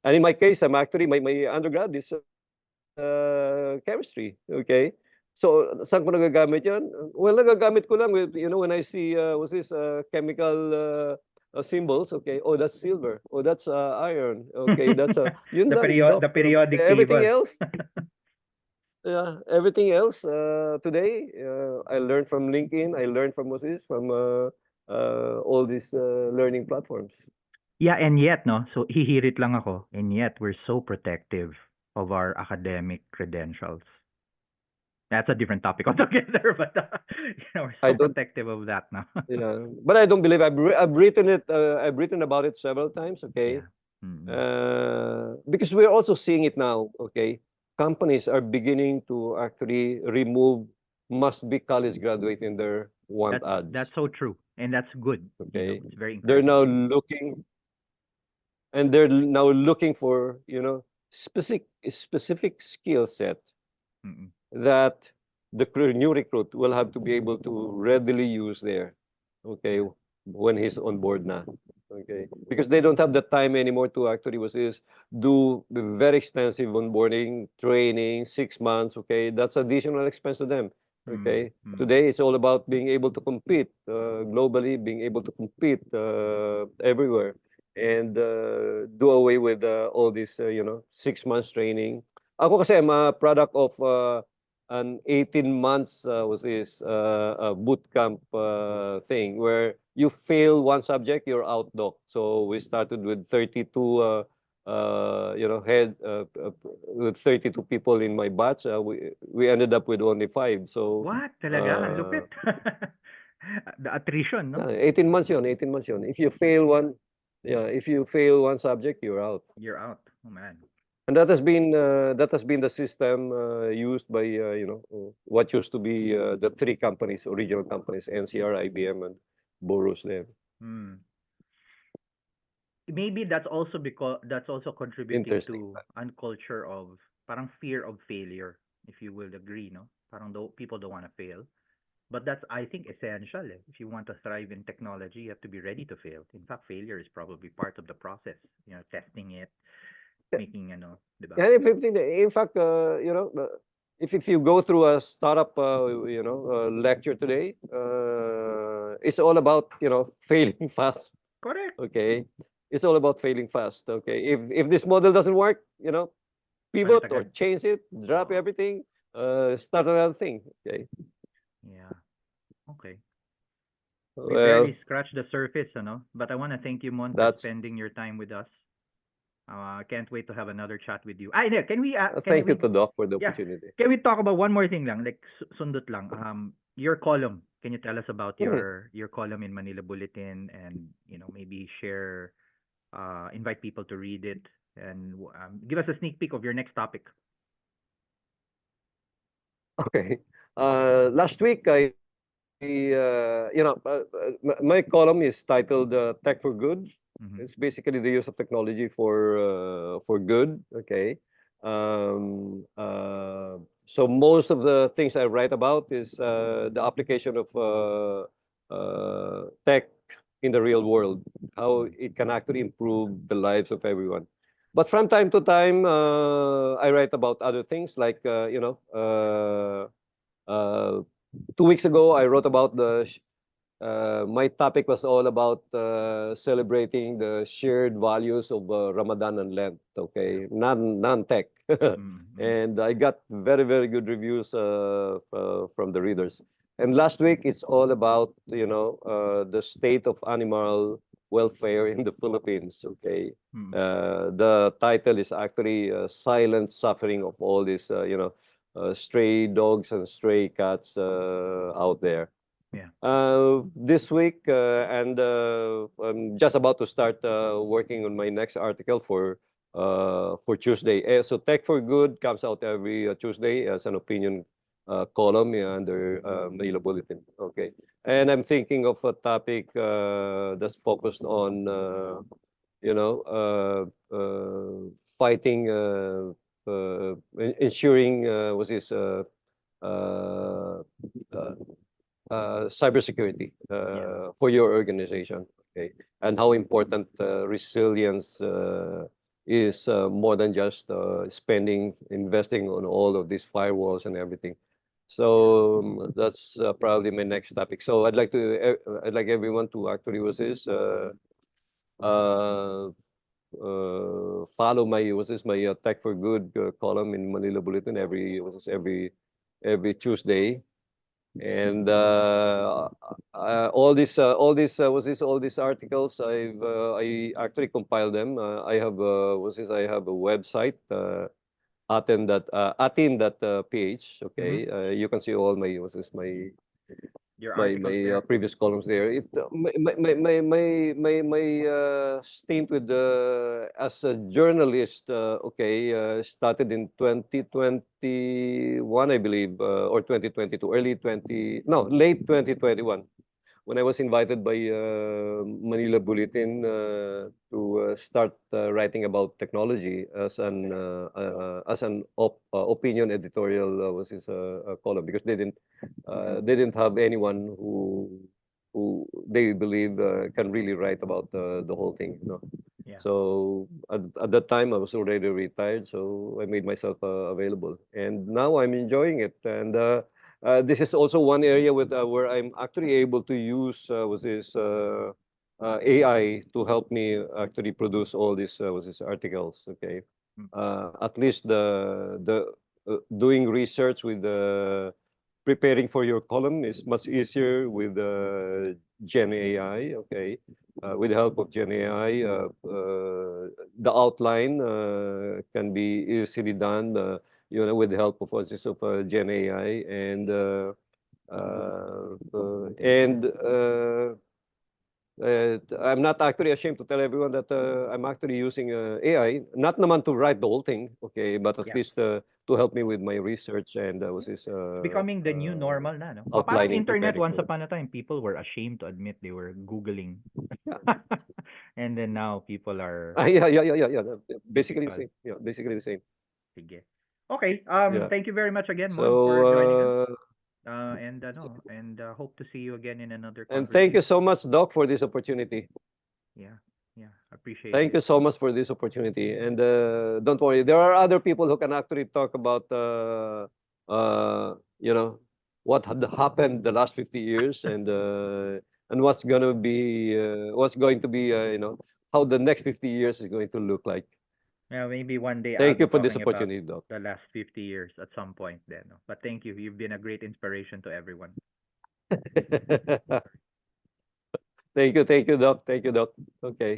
and in my case, I'm actually my undergrad is chemistry. Okay. So, saan ko nagagamit yan? Well, nagagamit ko lang with, when I see, what's this, chemical symbols, okay, oh, that's silver. Oh, that's iron. Okay, that's, yun lang, The Doc. periodic Everything table. else, yeah, everything else, today, I learned from LinkedIn, I learned from what's this, from all these learning platforms. Yeah, and yet, no, so hihirit lang ako, and yet we're so protective of our academic credentials. That's a different topic altogether, but we're I so don't, protective of that now. yeah, but I don't believe I've written it. I've written about it several times. Okay, Yeah. Mm-mm. because we're also seeing it now. Okay, companies are beginning to actually remove must be college graduate in their want That's ads. so true, and that's good. Okay, It's very they're encouraging. now looking, and they're now looking for specific skill set Mm-mm. that the new recruit will have to be able to readily use there. Okay, Yeah. when he's on board na. Okay, because they don't have the time anymore to actually was this do the very extensive onboarding training, 6 months. Okay, that's additional expense to them. Okay, Mm-mm. today it's all about being able to compete globally, being able to compete everywhere, and do away with all this 6 months training. Ako kasi I'm a product of an 18 months was this boot camp thing where you fail one subject, you're out, doc. So we started with 32 head with 32 people in my batch. We ended up with only 5. So What? Talaga? Ang lupit. The attrition, no? 18 months yun, 18 months yun. If you fail one, yeah, if you fail one subject, you're out. You're out. Oh, man. And that has been the system used by what used to be the three companies, original companies, NCR, IBM, and Boros there. Hmm. Maybe that's also contributing Interesting. to a culture of parang fear of failure, if you will agree, no? Parang people don't want to fail. But that's, I think, essential. If you want to thrive in technology, you have to be ready to fail. In fact, failure is probably part of the process. Testing it, making, diba? And in fact, if you go through a startup, lecture today, it's all about failing fast. Correct. Okay, it's all about failing fast. Okay, if this model doesn't work, Palit pivot or agad. change it, drop Oo. everything, start another thing. Okay. Yeah. Okay. We Well, barely scratched the surface, But I want to thank you, Mon, for that's spending your time with us. Can't wait to have another chat with you. Yeah, can we can Thank you we to Doc for the yeah, opportunity. can we talk about one more thing lang, like sundot lang. Your column. Can you tell us about Mhm. your column in Manila Bulletin, and maybe share, invite people to read it, and give us a sneak peek of your next topic. Okay. Last week, my column is titled "Tech for Good." Mm-hmm. It's basically the use of technology for good. Okay. So most of the things I write about is the application of tech in the real world, how Mm-hmm. it can actually improve the lives of everyone. But from time to time, I write about other things like uh, 2 weeks ago, I wrote about my topic was all about celebrating the shared values of Ramadan and Lent. Yeah. Okay, non-tech, Mm-hmm. and I got very very good reviews from the readers. And last week it's all about the state of animal welfare in the Philippines. Okay, Mm-hmm. the title is actually "Silent Suffering of all these stray dogs and stray cats out there." Yeah. This week, and I'm just about to start working on my next article for Tuesday. So Tech for Good comes out every Tuesday as an opinion column under Manila Bulletin. Okay, and I'm thinking of a topic that's focused on you know fighting ensuring what's this uh, uh, cybersecurity Yeah. for your organization, okay, and how important resilience is more than just investing on all of these firewalls and everything. Yeah. So that's probably my next topic. So I'd like everyone to actually uh, follow my Tech for Good column in Manila Bulletin every Tuesday. And all these articles I actually compile them. I have a website, atin.ph. Mm-hmm. Okay, you can see all Your articles there. previous columns there. My stint with as a journalist, okay, started in 2021, I believe, or 2022, late 2021, when I was invited by Manila Bulletin to start writing about technology as an opinion editorial column, because they didn't have anyone who they believe can really write about the whole thing. Yeah. So at that time I was already retired, so I made myself available, and now I'm enjoying it. And this is also one area where I'm actually able to use AI to help me actually produce all these articles. Okay, Mm. at least the doing research with preparing for your column is much easier with Gen AI. Okay, with the help of Gen AI, the outline can be easily done. With the help of Gen AI, and I'm not actually ashamed to tell everyone that I'm actually using AI, not naman to write the whole thing, okay, but at Yeah. least to help me with my research and It's becoming the new normal na, no? Parang outlining, internet, preparing once for it. upon a time, people were ashamed to admit they were Googling. Yeah. And then now people are Yeah. Basically the digital. same. Yeah, basically the same. Sige. Okay. Yeah. Thank you very much again, Mon, So, for joining us. And hope to see you again in another and thank you conversation. so much, Doc, for this opportunity. Yeah. Yeah. Appreciate Thank it. you so much for this opportunity. And don't worry, there are other people who can actually talk about, uh, you know, what had happened the last 50 years, and what's going to be, how the next 50 years is going to look like. Yeah, maybe one day I'll Thank be you for this talking about opportunity, Doc. the last 50 years at some point then. No? But thank you. You've been a great inspiration to everyone. Thank you, Doc. Thank you, Doc. Okay.